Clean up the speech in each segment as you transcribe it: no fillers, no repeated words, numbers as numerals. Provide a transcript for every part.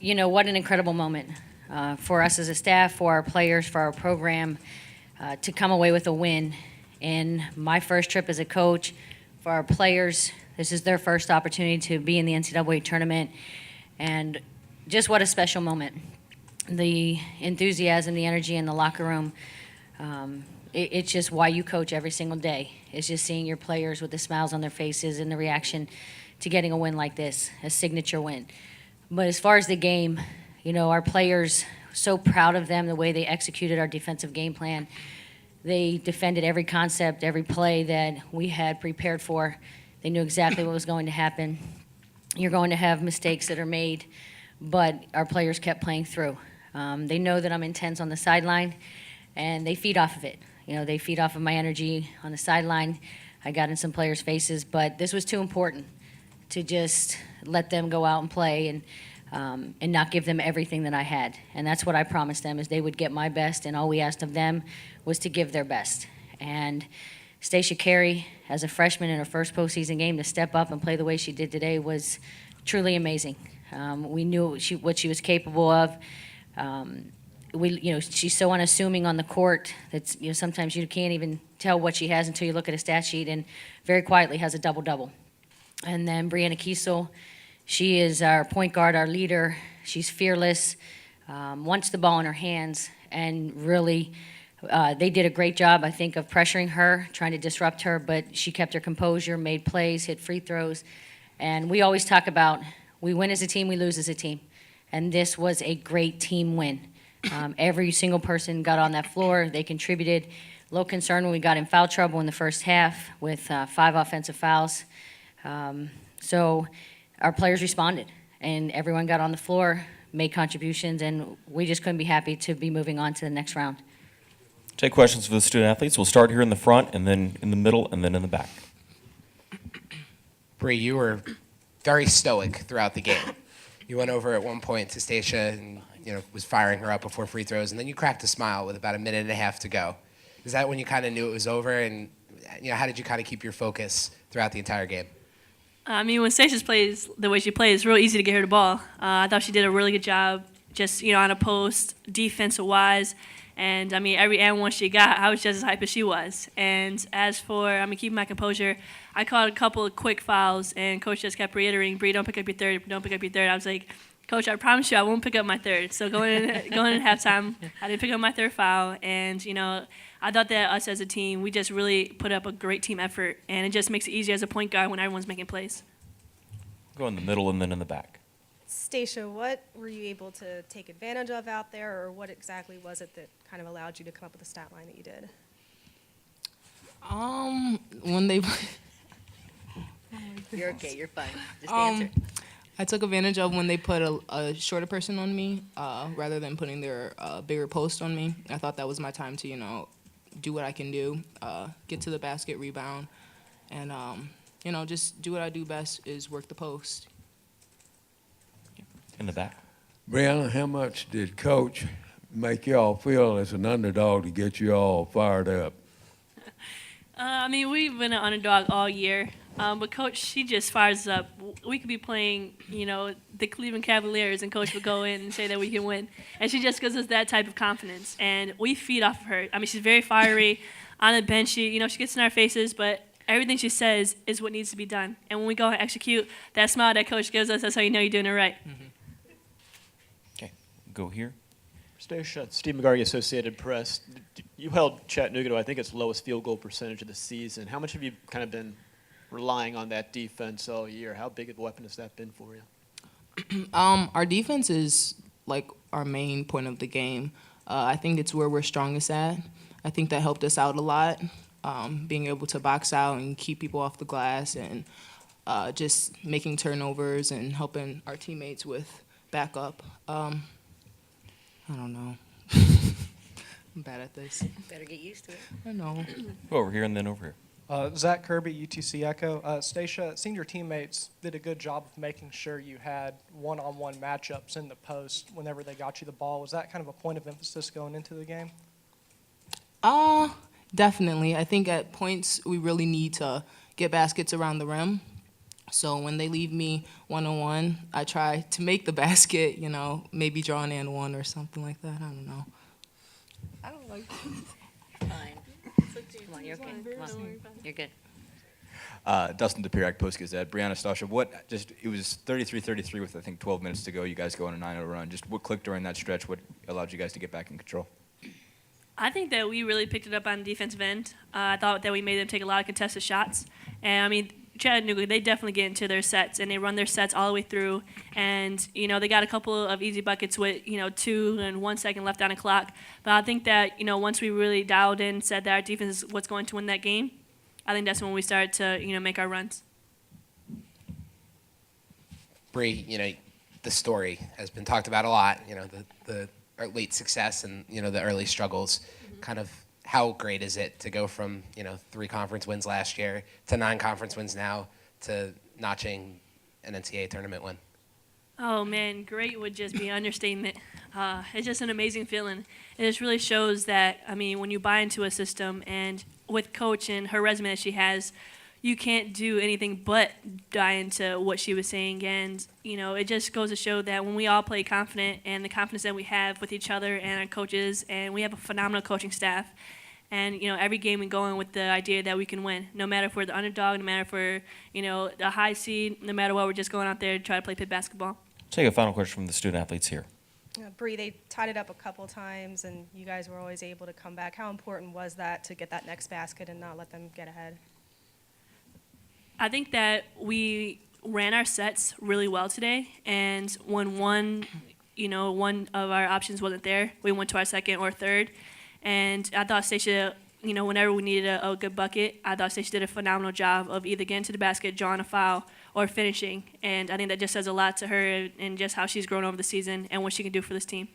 What an incredible moment for us as a staff, for our players, for our program, to come away with a win. In my first trip as a coach, for our players, this is their first opportunity to be in the NCAA tournament. And just what a special moment. The enthusiasm, the energy in the locker room, it's just why you coach every single day. It's just seeing your players with the smiles on their faces and the reaction to getting a win like this, a signature win. But as far as the game, our players, so proud of them, the way they executed our defensive game plan. They defended every concept, every play that we had prepared for. They knew exactly what was going to happen. You're going to have mistakes that are made, but our players kept playing through. They know that I'm intense on the sideline, and they feed off of it. They feed off of my energy on the sideline. I got in some players' faces, but this was too important to just let them go out and play and not give them everything that I had. And that's what I promised them, is they would get my best, and all we asked of them was to give their best. And Stacia Carey, as a freshman in her first postseason game, to step up and play the way she did today was truly amazing. We knew what she was capable of. She's so unassuming on the court that sometimes you can't even tell what she has until you look at a stat sheet, and very quietly has a double-double. And then Brianna Kiesel, she is our point guard, our leader. She's fearless, wants the ball in her hands, and really they did a great job, I think, of pressuring her, trying to disrupt her, but she kept her composure, made plays, hit free throws. And we always talk about, we win as a team, we lose as a team. And this was a great team win. Every single person got on that floor. They contributed. Low concern when we got in foul trouble in the first half with 5 offensive fouls. So our players responded, and everyone got on the floor, made contributions, and we just couldn't be happy to be moving on to the next round. Take questions for the student athletes. We'll start here in the front, and then in the middle, and then in the back. Bree, you were very stoic throughout the game. You went over at one point to Stacia and was firing her up before free throws, and then you cracked a smile with about a minute and a half to go. Is that when you kind of knew it was over? And how did you kind of keep your focus throughout the entire game? When Stacia plays the way she plays, it's real easy to get her the ball. I thought she did a really good job, just on a post, defensive-wise. And, every and one she got, I was just as hyped as she was. And as for, keeping my composure, I called a couple of quick fouls, and Coach just kept reiterating, Bree, don't pick up your third, don't pick up your third. I was like, Coach, I promise you I won't pick up my third. So going in halftime, I didn't pick up my third foul. And, I thought that us as a team, we just really put up a great team effort. And it just makes it easier as a point guard when everyone's making plays. Go in the middle and then in the back. Stacia, what were you able to take advantage of out there, or what exactly was it that kind of allowed you to come up with the stat line that you did? When they You're okay, you're fine. Just answer. I took advantage of when they put a shorter person on me rather than putting their bigger post on me. I thought that was my time to, do what I can do, get to the basket, rebound, and, just do what I do best, is work the post. In the back. Brianna, how much did Coach make y'all feel as an underdog to get you all fired up? We've been an underdog all year. But Coach, she just fires us up. We could be playing, the Cleveland Cavaliers, and Coach would go in and say that we can win. And she just gives us that type of confidence. And we feed off of her. She's very fiery. On the bench, she gets in our faces, but everything she says is what needs to be done. And when we go and execute, that smile that Coach gives us, that's how you know you're doing it right. Mm-hmm. Okay, go here. Stacia, Steve McGarty, Associated Press. You held Chattanooga to, I think, its lowest field goal percentage of the season. How much have you kind of been relying on that defense all year? How big of a weapon has that been for you? Our defense is our main point of the game. I think it's where we're strongest at. I think that helped us out a lot, being able to box out and keep people off the glass, and just making turnovers and helping our teammates with backup. I don't know. I'm bad at this. Better get used to it. I know. Go over here and then over here. Zach Kirby, UTC Echo. Stacia, it seemed your teammates did a good job of making sure you had one-on-one matchups in the post whenever they got you the ball. Was that kind of a point of emphasis going into the game? Definitely. I think at points we really need to get baskets around the rim. So when they leave me one-on-one, I try to make the basket, maybe draw an and one or something like that. I don't know. I don't like Fine. Come on, you're okay. Come on. You're good. Dustin DePierac, Post-Gazette. Brianna Stasha, it was 33-33 with, I think, 12 minutes to go. You guys go on a 9-0 run. Just what clicked during that stretch? What allowed you guys to get back in control? I think that we really picked it up on the defensive end. I thought that we made them take a lot of contested shots. And, I mean, Chattanooga, they definitely get into their sets, and they run their sets all the way through. And, they got a couple of easy buckets with, 2 and 1 second left on the clock. But I think that, once we really dialed in, said that our defense is what's going to win that game, I think that's when we started to, make our runs. Bree, the story has been talked about a lot, the late success and, the early struggles. Kind of how great is it to go from, 3 conference wins last year to 9 conference wins now to notching an NCAA tournament win? Oh, man, great would just be an understatement. It's just an amazing feeling. It just really shows that, when you buy into a system and with Coach and her resume that she has, you can't do anything but die into what she was saying. And, it just goes to show that when we all play confident and the confidence that we have with each other and our coaches, and we have a phenomenal coaching staff. And, every game we go in with the idea that we can win, no matter if we're the underdog, no matter if we're, the high seed, no matter what, we're just going out there to try to play Pitt basketball. Take a final question from the student athletes here. Bree, they tied it up a couple times, and you guys were always able to come back. How important was that to get that next basket and not let them get ahead? I think that we ran our sets really well today, and when one of our options wasn't there, we went to our second or third. And I thought Stacia, whenever we needed a good bucket, I thought Stacia did a phenomenal job of either getting to the basket, drawing a foul, or finishing. And I think that just says a lot to her and just how she's grown over the season and what she can do for this team.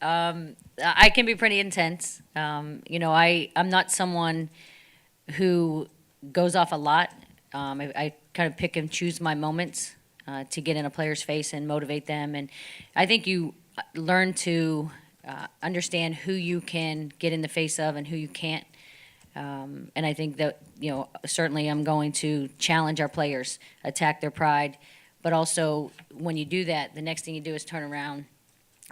I can be pretty intense. I'm not someone who goes off a lot. I kind of pick and choose my moments to get in a player's face and motivate them. And I think you learn to understand who you can get in the face of and who you can't. And I think that, certainly I'm going to challenge our players, attack their pride. But also, when you do that, the next thing you do is turn around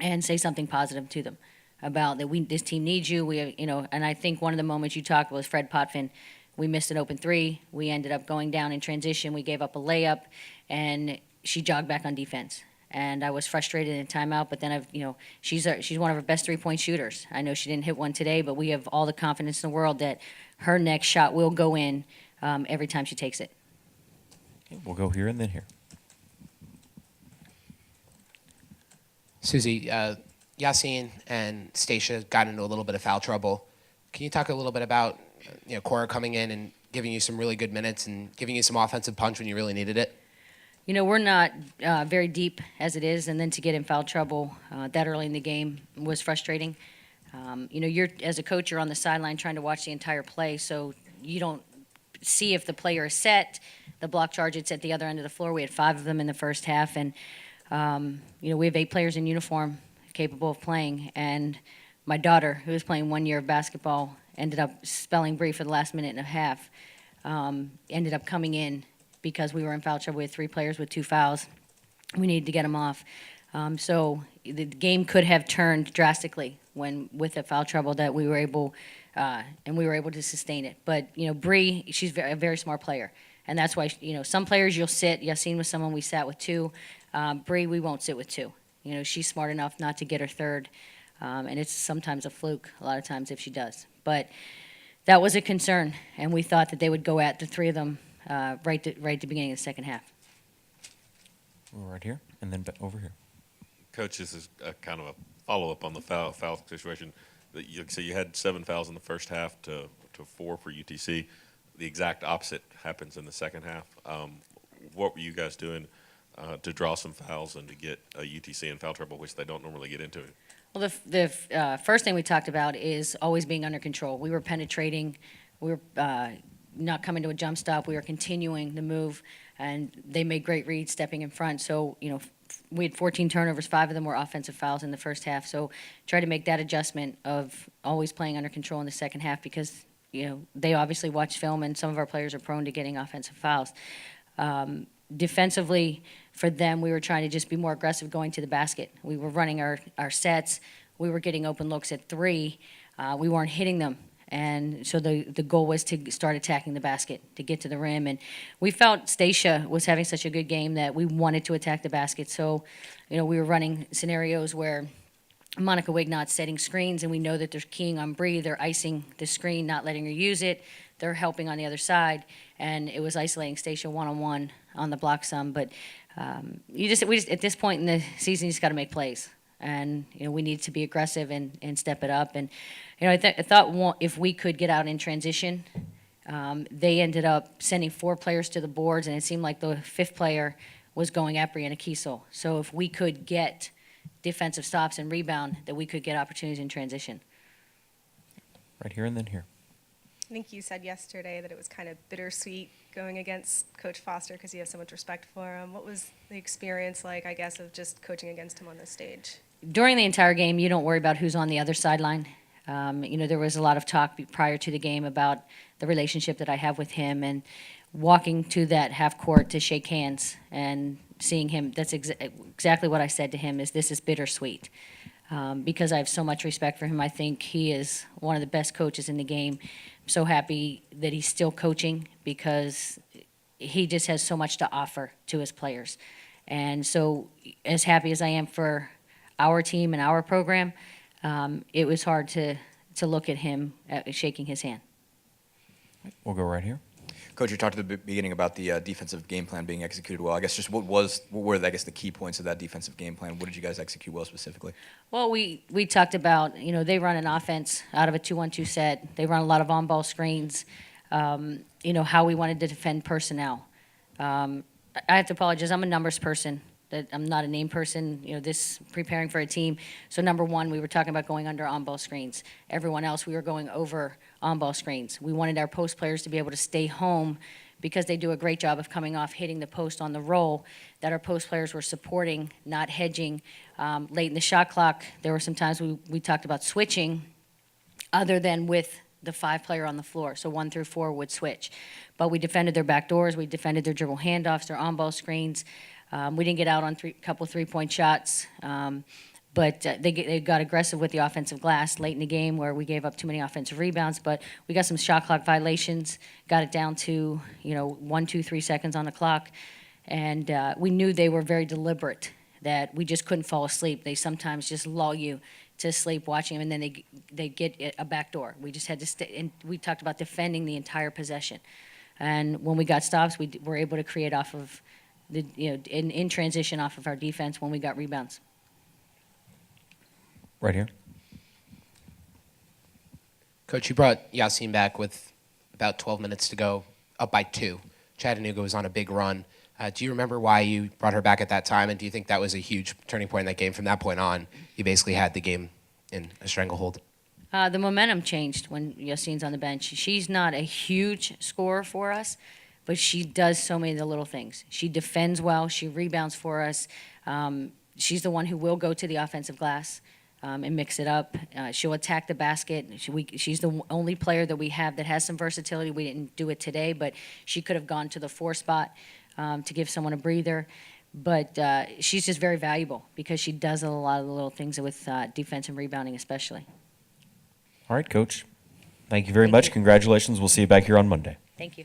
and say something positive to them about that this team needs you. And I think one of the moments you talked was Fred Potvin. We missed an open 3. We ended up going down in transition. We gave up a layup, and she jogged back on defense. And I was frustrated in timeout, but then she's one of our best 3-point shooters. I know she didn't hit one today, but we have all the confidence in the world that her next shot will go in every time she takes it. Okay, we'll go here and then here. Susie, Yassine and Stacia got into a little bit of foul trouble. Can you talk a little bit about Cora coming in and giving you some really good minutes and giving you some offensive punch when you really needed it? We're not very deep as it is, and then to get in foul trouble that early in the game was frustrating. You're as a coach, you're on the sideline trying to watch the entire play, so you don't see if the player is set. The block charge, it's at the other end of the floor. We had 5 of them in the first half, and we have 8 players in uniform capable of playing. And my daughter, who was playing 1 year of basketball, ended up spelling Bree for the last minute and a half. Ended up coming in because we were in foul trouble. We had 3 players with 2 fouls. We needed to get them off. So the game could have turned drastically with the foul trouble that we were able to sustain it. But Bree, she's a very smart player, and that's why some players you'll sit. Yassine was someone we sat with 2. Bree, we won't sit with 2. She's smart enough not to get her third, and it's sometimes a fluke. A lot of times if she does, but that was a concern, and we thought that they would go at the 3 of them right at the beginning of the second half. We're right here and then over here. Coach, this is a kind of a follow-up on the foul situation. So you had 7 fouls in the first half to 4 for UTC. The exact opposite happens in the second half. What were you guys doing to draw some fouls and to get UTC in foul trouble, which they don't normally get into? Well, the first thing we talked about is always being under control. We were penetrating. We were not coming to a jump stop. We were continuing the move, and they made great reads stepping in front. So, we had 14 turnovers. 5 of them were offensive fouls in the first half. So try to make that adjustment of always playing under control in the second half because, they obviously watch film, and some of our players are prone to getting offensive fouls. Defensively, for them, we were trying to just be more aggressive going to the basket. We were running our sets. We were getting open looks at three. We weren't hitting them. And so the goal was to start attacking the basket, to get to the rim. And we felt Stacia was having such a good game that we wanted to attack the basket. So, we were running scenarios where Monica Wignot's setting screens, and we know that they're keying on Bree. They're icing the screen, not letting her use it. They're helping on the other side. And it was isolating Stacia one-on-one on the block some. But we just at this point in the season, you just got to make plays. And we need to be aggressive and step it up. And I thought if we could get out in transition, they ended up sending 4 players to the boards, and it seemed like the 5th player was going at Brianna Kiesel. So if we could get defensive stops and rebound, that we could get opportunities in transition. Right here and then here. I think you said yesterday that it was kind of bittersweet going against Coach Foster because you have so much respect for him. What was the experience like, I guess, of just coaching against him on this stage? During the entire game, you don't worry about who's on the other sideline. There was a lot of talk prior to the game about the relationship that I have with him, and walking to that half court to shake hands and seeing him, that's exactly what I said to him, is this is bittersweet. Because I have so much respect for him. I think he is one of the best coaches in the game. I'm so happy that he's still coaching because he just has so much to offer to his players. And so as happy as I am for our team and our program, it was hard to look at him shaking his hand. We'll go right here. Coach, you talked at the beginning about the defensive game plan being executed well. I guess just what were I guess the key points of that defensive game plan? What did you guys execute well specifically? Well, we talked about, they run an offense out of a 2-1-2 set. They run a lot of on-ball screens. How we wanted to defend personnel. I have to apologize. I'm a numbers person. I'm not a name person, this preparing for a team. So number one, we were talking about going under on-ball screens. Everyone else, we were going over on-ball screens. We wanted our post players to be able to stay home because they do a great job of coming off, hitting the post on the roll, that our post players were supporting, not hedging. Late in the shot clock, there were some times we talked about switching other than with the 5-player on the floor. So 1 through 4 would switch. But we defended their back doors. We defended their dribble handoffs, their on-ball screens. We didn't get out on a couple three-point shots, but they got aggressive with the offensive glass late in the game where we gave up too many offensive rebounds. But we got some shot clock violations, got it down to 1, 2, 3 seconds on the clock, and we knew they were very deliberate, that we just couldn't fall asleep. They sometimes just lull you to sleep watching them, and then they get a back door. We just had to stay, and we talked about defending the entire possession. And when we got stops, we were able to create off of in transition off of our defense when we got rebounds. Right here. Coach, you brought Yassine back with about 12 minutes to go, up by 2. Chattanooga was on a big run. Do you remember why you brought her back at that time, and do you think that was a huge turning point in that game? From that point on, you basically had the game in a stranglehold. The momentum changed when Yassine's on the bench. She's not a huge scorer for us, but she does so many of the little things. She defends well. She rebounds for us. She's the one who will go to the offensive glass and mix it up. She'll attack the basket. She's the only player that we have that has some versatility. We didn't do it today, but she could have gone to the 4 spot to give someone a breather. But she's just very valuable because she does a lot of the little things with defense and rebounding especially. All right, Coach. Thank you very much. Congratulations. We'll see you back here on Monday. Thank you.